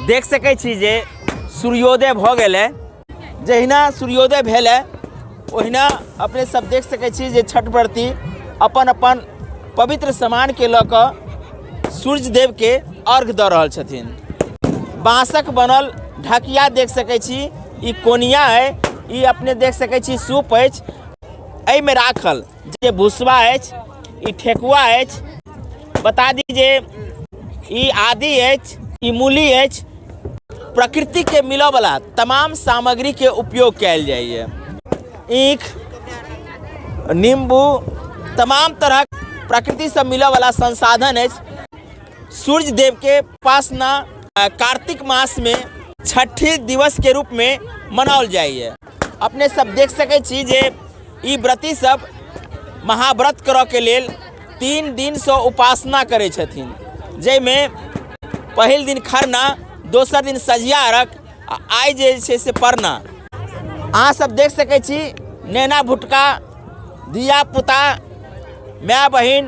देख सकै छी जे सूर्योदय भ गेलै। जहिना सूर्योदय भेलै ओहिना अपने सब देख सकै छी जे छठ व्रती अपन अपन पवित्र सामान के लऽ कऽ सूर्य देव के अर्घ दऽ रहल छथिन। बाँसक बनल ढकिया देख सकै छी, ई कोनिया है, ई अपने देख सकै छी सूप अछि, एहिमे राखल जे भुसबा अछि, ई ठेकुआ अछि, बता दी जे ई आदि अछि, ई मूली अछि। प्रकृति के मिलऽ वाला तमाम सामग्री के उपयोग कयल जाइए। ईख, नींबू, तमाम तरह प्रकृति से मिलऽ वाला संसाधन अछि। सूर्य देव के उपासना कार्तिक मास में छठी दिवस के रूप में मनाओल जाइए। अपने सब देख सकै छी जे ई व्रती सब महाव्रत करऽ के लेल 3 दिन से उपासना करै छथिन, जाहिमे पहिल दिन खरना, दोसर दिन सँझिया अर्घ, आइ जे छै से परना। अहाँ सब देख सकै छी नैना भुटका, धिया पुता, माय बहिन,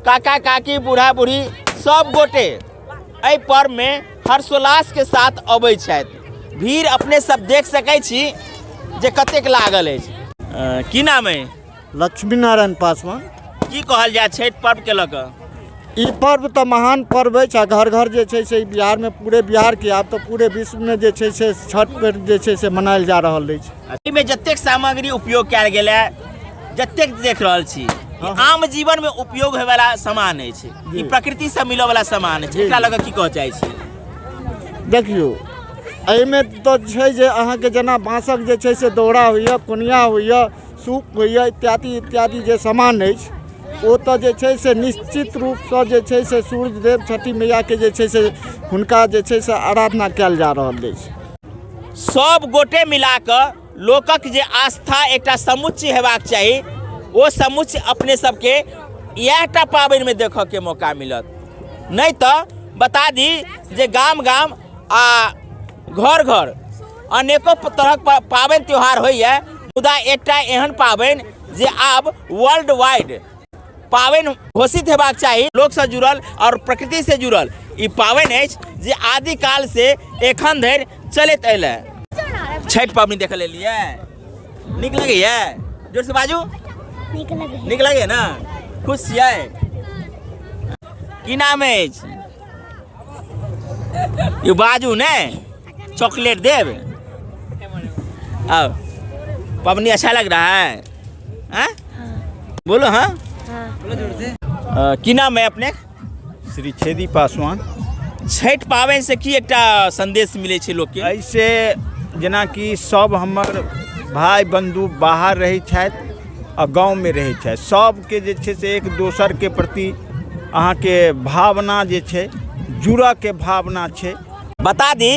काका काकी, बूढ़ा बूढ़ी सब गोटे एहि पर्व में हर्षोल्लास के साथ अबै छथि। भीड़ अपने सब देख सकै छी जे कतेक लागल अछि। की नाम है? लक्ष्मी नारायण पासवान। की कहल जाय छठि पर्व के लऽ कऽ? ई पर्व तो महान पर्व है, घर घर जे छै से बिहार में, पूरे बिहार के, आब तो पूरे विश्व में जे छै से छठ पर्व जे छै से मनायल जा रहल अछि। एहिमे जतेक सामग्री उपयोग कयल गेल है, जतेक देख रहल छी, आम जीवन में उपयोग होय वाला सामान अछि, ई प्रकृति से मिलऽ वाला सामान अछि, एकरा लऽ कऽ की कहऽ चाहै छी? देखियो एहिमे तो छै जे अहाँके जेना बाँसक जे छै से दौरा होइए, कोनिया होइए, सूप होइए, इत्यादि इत्यादि जे सामान अछि, ओ तो जे छै से निश्चित रूप से जे छै से सूर्य देव, छठी मैया के जे छै से हुनका जे छै से आराधना कयल जा रहल अछि। सब गोटे मिला कऽ लोकक जे आस्था एकटा समुच्चय हेबाक चाही, ओ समुच्चय अपने सबके इएहटा पाबनि में देखऽ के मौका मिलत। नहीं तो बता दी जे गाम गाम आ घर घर अनेकों तरहक पाबनि त्योहार होइए, मुदा एकटा एहन पाबनि जे आब वर्ल्ड वाइड पाबनि घोषित हेबाक चाही, लोक से जुड़ल और प्रकृति से जुड़ल ई पाबनि अछि जे आदिकाल से एखन धरि चलैत अयलै। छठि पाबनि देख लेलियै, नीक लगैए? जोर से बाजू। नीक लगे ना? खुश छियै? की नाम अछि? यू बाजू ने, चॉकलेट देव। अब पाबनी अच्छा लग रहा है? हाँ? बोलो हाँ? बोलो जोर से। की नाम है अपने? श्री छेदी पासवान। छठि पाबनि से की एकटा संदेश मिले छै लोक के? ऐसे जेना कि सब हमर भाई बंधु बाहर रहै छथि आ गाँव में रहै छथि, सबके जे छै से एक दोसर के प्रति अहाँ के भावना जे छै, जुड़ऽ के भावना छै। बता दी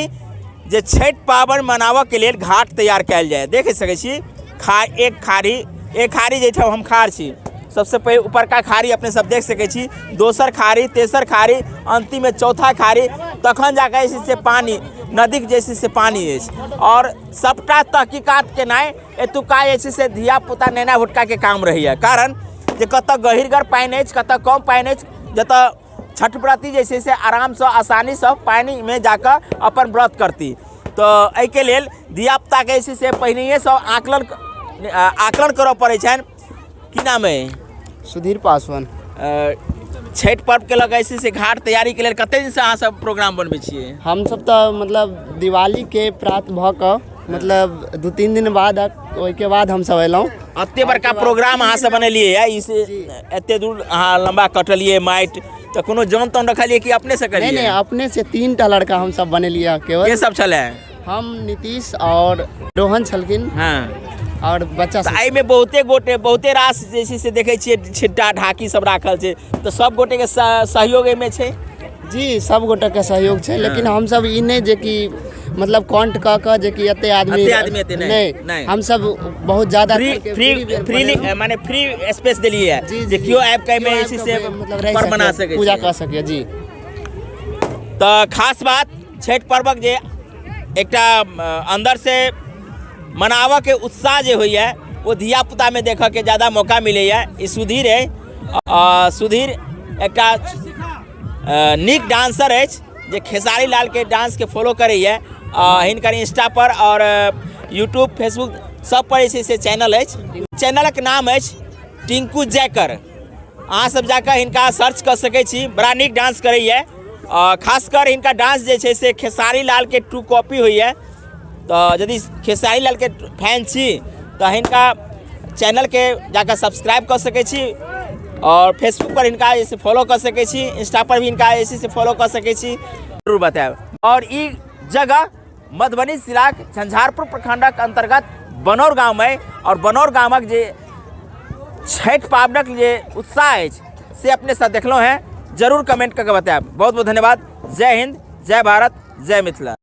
जे छठि पाबनि मनावऽ के लेल घाट तैयार कयल जाय। देख सकै छी एक खारी जैठाम हम खाड़ छी, सबसे पहले ऊपरका खाड़ी अपने सब देख सकै छी, दोसर खाड़ी, तेसर खाड़ी, अंतिम में चौथा खाड़ी, तखन जाके से पानी नदी के जैसे से पानी अछि। और सबटा तहकीकात केनाइ एतुका जे छै से धिया पुता नैना भुटका के काम रहैए। कारण जे कतऽ गहीरगर पानि अछि, कतऽ कम पानि अछि, जतऽ छठ व्रती जे छै से आराम से आसानी से पानी में जाकर अपन व्रत करती। तो एहि के लेल धिया पुता के जे छै से पहिनहिए से आकलन करऽ पड़ै छनि। की नाम है? सुधीर पासवान। छठि पर्व के लग से घाट तैयारी के लेल कते दिन से अहाँ सब प्रोग्राम बनबै छियै? हम सब तो मतलब दिवाली के प्रात भ क मतलब 2-3 दिन बाद ओइके बाद हम सब एलहुँ। एते बड़का प्रोग्राम अहाँ सब बनेलियै है, इसे एते दूर अहाँ लंबा कटलियै माटि, तो कोनो जौन तौन रखलियै कि अपने से करियै? नहीं, अपने से 3टा लड़का हम सब बनेलियै केवल। के सब छलै? हम, नीतीश और रोहन छलखिन। हाँ। और बच्चा सब। एहिमे बहुते गोटे, बहुते रास जे छै से देखै छियै छिट्टा ढाकी सब राखल छै, तो सब गोटे के सहयोग एहिमे छै? जी, सब गोटे के सहयोग छै, लेकिन हम सब ई नहीं जे कि मतलब काउंट क के जे कि एते आदमी नहीं, हम सब बहुत ज्यादा फ्री माने फ्री स्पेस देलिए है जे कियो आबि के में जे से पर्व मना सके, पूजा कर सके। जी, तो खास बात छठ पर्वक जे एकटा अंदर से मनावा के उत्साह जे होइए वो धिया पुता में देखा के ज़्यादा मौका मिले है। ई सुधीर है, सुधीर एकटा नीक डांसर अछि, जे खेसारी लाल के डांस के फॉलो करैए हिनकर इंस्टा पर और यूट्यूब फेसबुक सब पर से चैनल है। चैनलक नाम है टिंकू जैकर। अहाँ सब जाकर हिनका सर्च कर सकै छी। बड़ा नीक डांस करैए। खासकर हिनका डांस जे छै से खेसारी लाल के ट्रू कॉपी होइए। तो यदि खेसारी लाल के फैन छी तो हिनका चैनल के जाकर सब्सक्राइब कर सकै छी और फेसबुक पर हिनका जैसे फॉलो कर सकै छी, इंस्टा पर भी हिनका ऐसे से फॉलो कर सकै छी। जरूर बताएब। और ई जगह मधुबनी जिलाक झंझारपुर प्रखंडक अंतर्गत बनौर गाँव में और बनौर गामक जे छठ पाबनक जे उत्साह है से अपने साथ देखलो हैं। जरूर कमेंट करके बताएब। बहुत बहुत धन्यवाद। जय हिंद, जय भारत, जय मिथिला।